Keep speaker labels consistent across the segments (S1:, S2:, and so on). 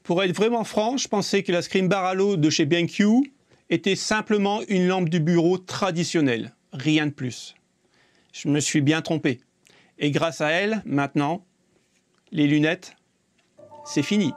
S1: Pour être vraiment franc, je pensais que la Screen Bar Halo de chez BenQ était simplement une lampe du bureau traditionnelle, rien de plus. Je me suis bien trompé. Et grâce à elle, maintenant, les lunettes, c'est fini.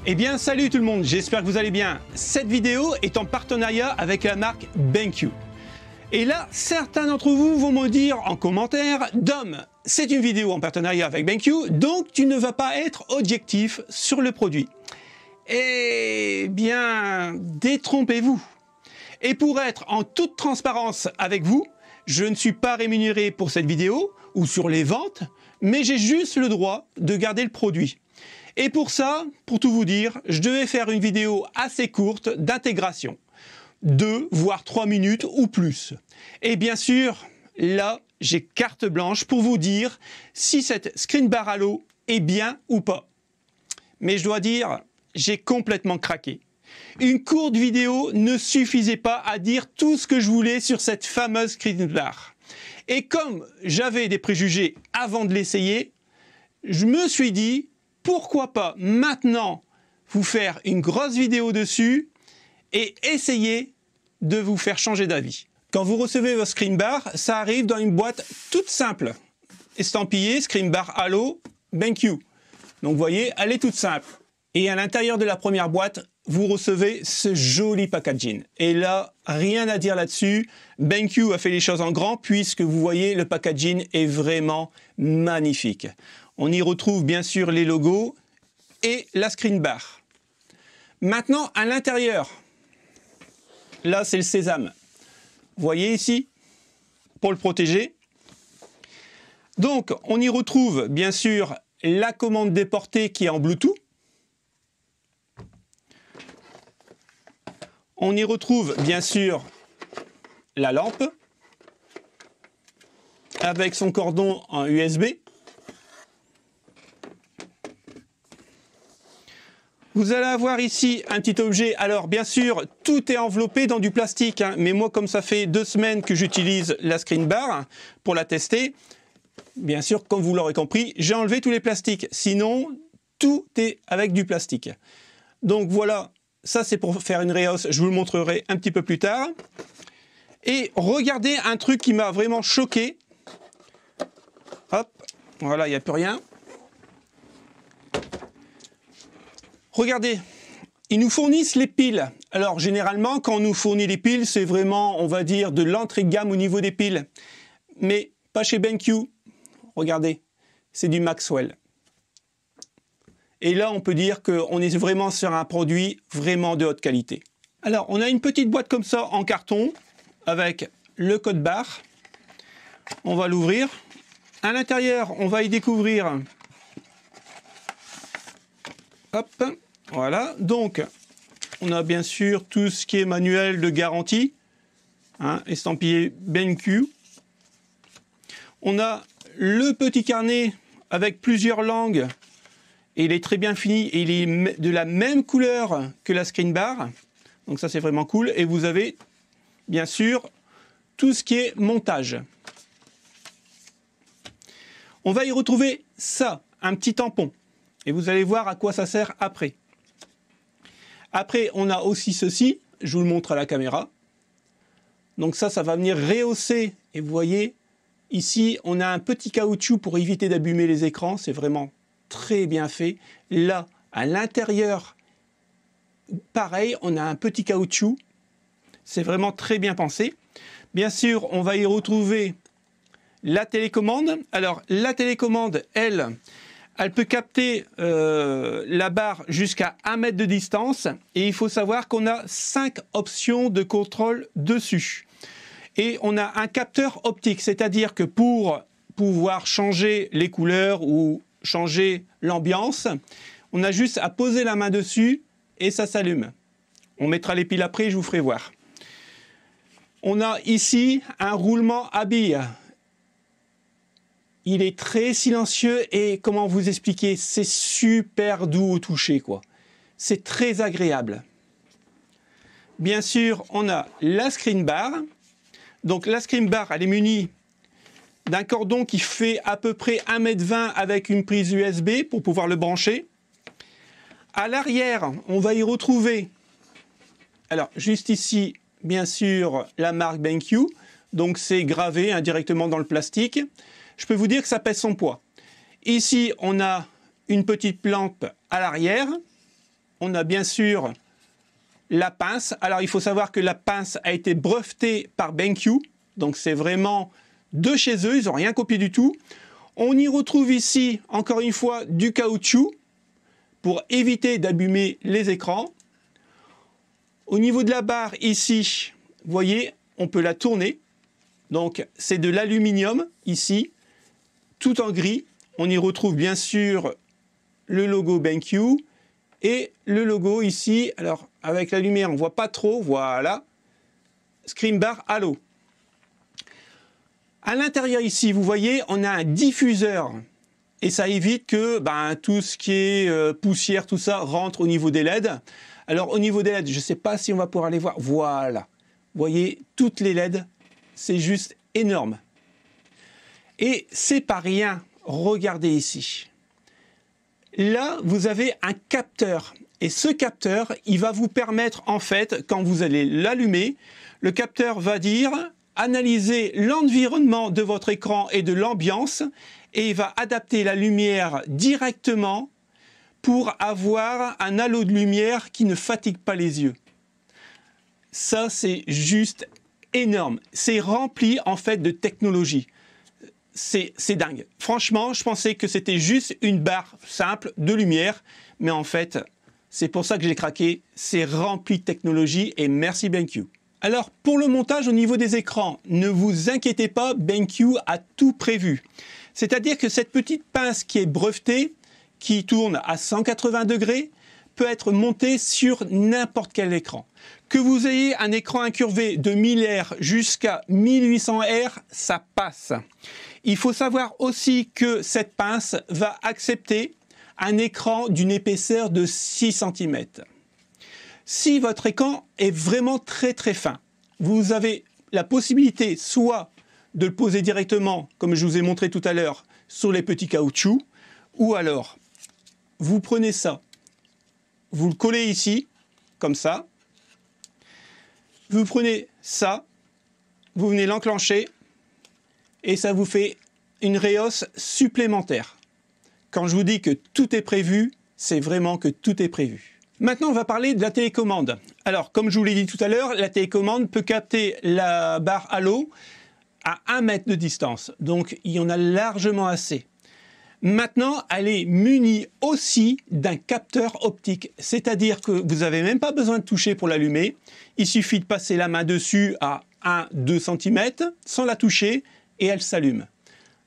S1: Eh bien salut tout le monde, j'espère que vous allez bien. Cette vidéo est en partenariat avec la marque BenQ. Et là, certains d'entre vous vont me dire en commentaire, Dom, c'est une vidéo en partenariat avec BenQ, donc tu ne vas pas être objectif sur le produit. Eh bien, détrompez-vous. Et pour être en toute transparence avec vous, je ne suis pas rémunéré pour cette vidéo ou sur les ventes, mais j'ai juste le droit de garder le produit. Et pour ça, pour tout vous dire, je devais faire une vidéo assez courte d'intégration. 2 voire 3 minutes ou plus. Et bien sûr, là, j'ai carte blanche pour vous dire si cette Screen Bar Halo est bien ou pas. Mais je dois dire, j'ai complètement craqué. Une courte vidéo ne suffisait pas à dire tout ce que je voulais sur cette fameuse Screen Bar. Et comme j'avais des préjugés avant de l'essayer, je me suis dit, pourquoi pas maintenant vous faire une grosse vidéo dessus et essayer de vous faire changer d'avis. Quand vous recevez votre Screen Bar, ça arrive dans une boîte toute simple, estampillée Screen Bar Halo BenQ. Donc vous voyez, elle est toute simple. Et à l'intérieur de la première boîte, vous recevez ce joli packaging. Et là, rien à dire là-dessus. BenQ a fait les choses en grand puisque vous voyez, le packaging est vraiment magnifique. On y retrouve bien sûr les logos et la Screen Bar. Maintenant, à l'intérieur, là c'est le sésame. Vous voyez ici, pour le protéger. Donc, on y retrouve bien sûr la commande déportée qui est en Bluetooth. On y retrouve bien sûr la lampe avec son cordon en USB. Vous allez avoir ici un petit objet. Alors bien sûr, tout est enveloppé dans du plastique, hein, mais moi comme ça fait 2 semaines que j'utilise la Screen Bar pour la tester, bien sûr, comme vous l'aurez compris, j'ai enlevé tous les plastiques. Sinon, tout est avec du plastique. Donc voilà, ça c'est pour faire une réhausse, je vous le montrerai un petit peu plus tard. Et regardez un truc qui m'a vraiment choqué. Hop, voilà, il n'y a plus rien. Regardez, ils nous fournissent les piles. Alors généralement, quand on nous fournit les piles, c'est vraiment, on va dire, de l'entrée de gamme au niveau des piles. Mais pas chez BenQ. regardez, c'est du Maxwell. Et là, on peut dire qu'on est vraiment sur un produit vraiment de haute qualité. Alors, on a une petite boîte comme ça en carton avec le code barre. On va l'ouvrir. À l'intérieur, on va y découvrir... Hop, voilà. Donc, on a bien sûr tout ce qui est manuel de garantie. Hein, estampillé BenQ. On a le petit carnet avec plusieurs langues. Et il est très bien fini et il est de la même couleur que la screen bar. Donc ça, c'est vraiment cool. Et vous avez, bien sûr, tout ce qui est montage. On va y retrouver ça, un petit tampon. Et vous allez voir à quoi ça sert après. Après, on a aussi ceci. Je vous le montre à la caméra. Donc ça va venir rehausser. Et vous voyez, ici, on a un petit caoutchouc pour éviter d'abîmer les écrans. C'est vraiment très bien fait. Là, à l'intérieur, pareil, on a un petit caoutchouc. C'est vraiment très bien pensé. Bien sûr, on va y retrouver la télécommande. Alors, la télécommande, elle peut capter la barre jusqu'à 1 mètre de distance. Et il faut savoir qu'on a 5 options de contrôle dessus. Et on a un capteur optique, c'est-à-dire que pour pouvoir changer les couleurs ou changer l'ambiance, on a juste à poser la main dessus et ça s'allume. On mettra les piles après, je vous ferai voir. On a ici un roulement à billes. Il est très silencieux et comment vous expliquer, c'est super doux au toucher, quoi. C'est très agréable. Bien sûr, on a la screen bar. Donc la screen bar, elle est munie d'un cordon qui fait à peu près 1,20 m avec une prise USB pour pouvoir le brancher. À l'arrière, on va y retrouver, alors juste ici, bien sûr, la marque BenQ. Donc c'est gravé indirectement dans le plastique. Je peux vous dire que ça pèse son poids. Ici, on a une petite lampe à l'arrière. On a bien sûr la pince. Alors il faut savoir que la pince a été brevetée par BenQ. Donc c'est vraiment de chez eux, ils n'ont rien copié du tout. On y retrouve ici, encore une fois, du caoutchouc pour éviter d'abîmer les écrans. Au niveau de la barre, ici, vous voyez, on peut la tourner. Donc, c'est de l'aluminium, ici, tout en gris. On y retrouve bien sûr le logo BenQ et le logo ici. Alors, avec la lumière, on ne voit pas trop, voilà. Screen bar Halo. À l'intérieur ici, vous voyez, on a un diffuseur et ça évite que tout ce qui est poussière, tout ça, rentre au niveau des LED. Alors au niveau des LED, je ne sais pas si on va pouvoir les voir. Voilà. Vous voyez, toutes les LED, c'est juste énorme. Et c'est pas rien. Regardez ici. Là, vous avez un capteur. Et ce capteur, il va vous permettre, en fait, quand vous allez l'allumer, le capteur va dire... analyser l'environnement de votre écran et de l'ambiance et il va adapter la lumière directement pour avoir un halo de lumière qui ne fatigue pas les yeux. Ça, c'est juste énorme. C'est rempli en fait de technologie. C'est dingue. Franchement, je pensais que c'était juste une barre simple de lumière, mais en fait, c'est pour ça que j'ai craqué. C'est rempli de technologie et merci BenQ. Alors, pour le montage au niveau des écrans, ne vous inquiétez pas, BenQ a tout prévu. C'est-à-dire que cette petite pince qui est brevetée, qui tourne à 180 degrés, peut être montée sur n'importe quel écran. Que vous ayez un écran incurvé de 1000 R jusqu'à 1800 R, ça passe. Il faut savoir aussi que cette pince va accepter un écran d'une épaisseur de 6 cm. Si votre écran est vraiment très très fin, vous avez la possibilité soit de le poser directement, comme je vous ai montré tout à l'heure, sur les petits caoutchoucs, ou alors vous prenez ça, vous le collez ici, comme ça, vous prenez ça, vous venez l'enclencher, et ça vous fait une rehausse supplémentaire. Quand je vous dis que tout est prévu, c'est vraiment que tout est prévu. Maintenant, on va parler de la télécommande. Alors, comme je vous l'ai dit tout à l'heure, la télécommande peut capter la barre Halo à 1 mètre de distance. Donc, il y en a largement assez. Maintenant, elle est munie aussi d'un capteur optique. C'est-à-dire que vous n'avez même pas besoin de toucher pour l'allumer. Il suffit de passer la main dessus à 1-2 cm sans la toucher et elle s'allume.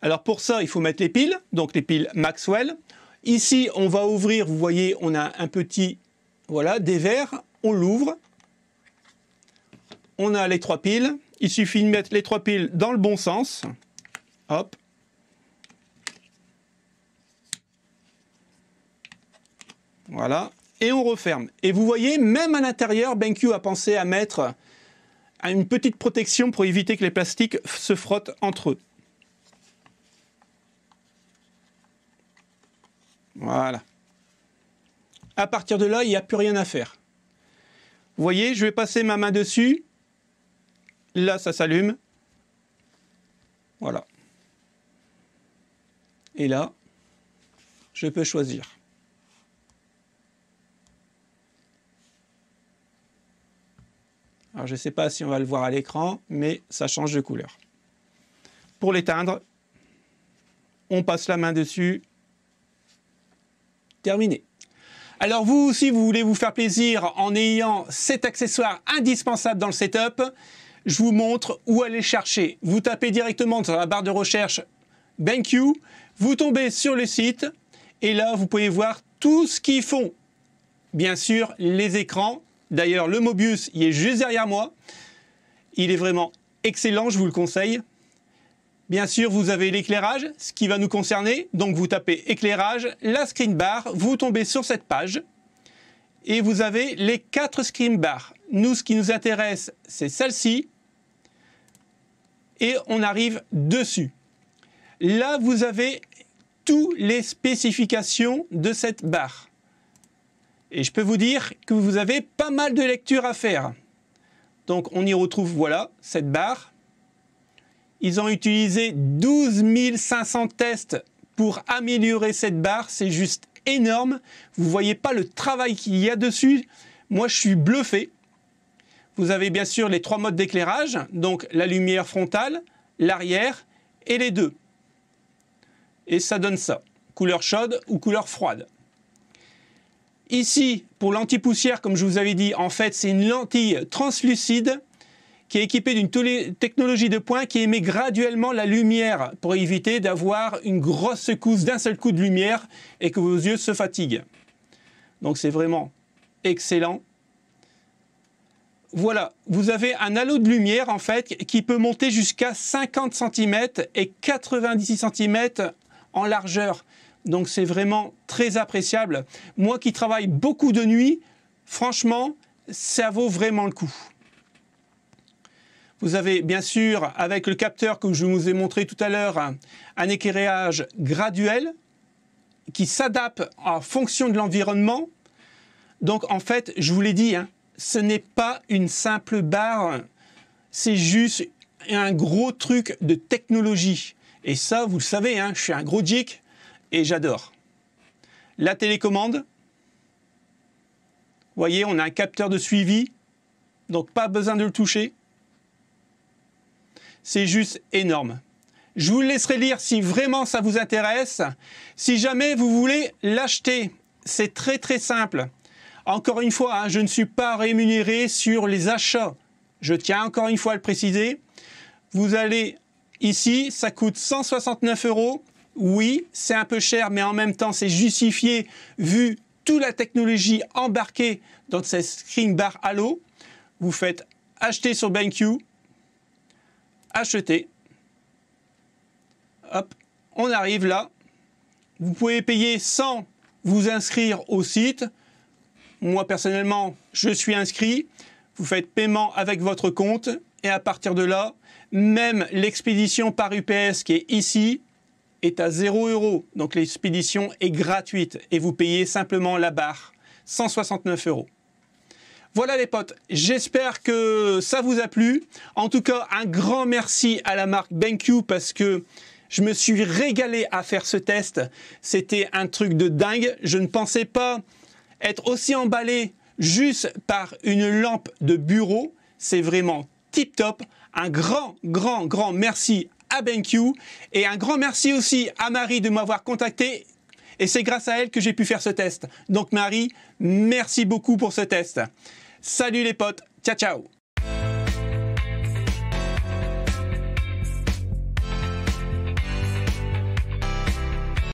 S1: Alors pour ça, il faut mettre les piles, donc les piles Maxwell. Ici, on va ouvrir, vous voyez, on a un petit, voilà, des verres. On l'ouvre. On a les 3 piles. Il suffit de mettre les 3 piles dans le bon sens. Hop. Voilà. Et on referme. Et vous voyez, même à l'intérieur, BenQ a pensé à mettre une petite protection pour éviter que les plastiques se frottent entre eux. Voilà. À partir de là, il n'y a plus rien à faire. Vous voyez, je vais passer ma main dessus. Là, ça s'allume. Voilà. Et là, je peux choisir. Alors, je ne sais pas si on va le voir à l'écran, mais ça change de couleur. Pour l'éteindre, on passe la main dessus. Terminé. Alors vous aussi, vous voulez vous faire plaisir en ayant cet accessoire indispensable dans le setup. Je vous montre où aller chercher. Vous tapez directement dans la barre de recherche BenQ, vous tombez sur le site et là, vous pouvez voir tout ce qu'ils font. Bien sûr, les écrans. D'ailleurs, le Mobius, il est juste derrière moi. Il est vraiment excellent, je vous le conseille. Bien sûr, vous avez l'éclairage, ce qui va nous concerner. Donc, vous tapez éclairage, la screen bar, vous tombez sur cette page et vous avez les 4 screen bars. Nous, ce qui nous intéresse, c'est celle-ci et on arrive dessus. Là, vous avez toutes les spécifications de cette barre. Et je peux vous dire que vous avez pas mal de lectures à faire. Donc, on y retrouve, voilà, cette barre. Ils ont utilisé 12 500 tests pour améliorer cette barre. C'est juste énorme. Vous ne voyez pas le travail qu'il y a dessus. Moi, je suis bluffé. Vous avez bien sûr les 3 modes d'éclairage. Donc, la lumière frontale, l'arrière et les deux. Et ça donne ça. Couleur chaude ou couleur froide. Ici, pour l'anti-poussière, comme je vous avais dit, en fait, c'est une lentille translucide qui est équipée d'une technologie de pointe qui émet graduellement la lumière pour éviter d'avoir une grosse secousse d'un seul coup de lumière et que vos yeux se fatiguent. Donc c'est vraiment excellent. Voilà, vous avez un halo de lumière en fait qui peut monter jusqu'à 50 cm et 90 cm en largeur. Donc c'est vraiment très appréciable. Moi qui travaille beaucoup de nuit, franchement, ça vaut vraiment le coup. Vous avez bien sûr, avec le capteur que je vous ai montré tout à l'heure, un éclairage graduel qui s'adapte en fonction de l'environnement. Donc en fait, je vous l'ai dit, hein, ce n'est pas une simple barre, c'est juste un gros truc de technologie. Et ça, vous le savez, hein, je suis un gros geek et j'adore. La télécommande, vous voyez, on a un capteur de suivi, donc pas besoin de le toucher. C'est juste énorme. Je vous laisserai lire si vraiment ça vous intéresse. Si jamais vous voulez l'acheter, c'est très très simple. Encore une fois, hein, je ne suis pas rémunéré sur les achats. Je tiens encore une fois à le préciser. Vous allez ici, ça coûte 169 €. Oui, c'est un peu cher, mais en même temps, c'est justifié vu toute la technologie embarquée dans cette screen bar halo. Vous faites acheter sur BenQ. Acheter. Hop, on arrive là. Vous pouvez payer sans vous inscrire au site. Moi, personnellement, je suis inscrit. Vous faites paiement avec votre compte. Et à partir de là, même l'expédition par UPS qui est ici est à 0 €. Donc l'expédition est gratuite. Et vous payez simplement la barre. 169 €. Voilà les potes, j'espère que ça vous a plu. En tout cas, un grand merci à la marque BenQ parce que je me suis régalé à faire ce test. C'était un truc de dingue. Je ne pensais pas être aussi emballé juste par une lampe de bureau. C'est vraiment tip top. Un grand merci à BenQ et un grand merci aussi à Marie de m'avoir contacté. Et c'est grâce à elle que j'ai pu faire ce test. Donc Marie, merci beaucoup pour ce test. Salut les potes, ciao ciao.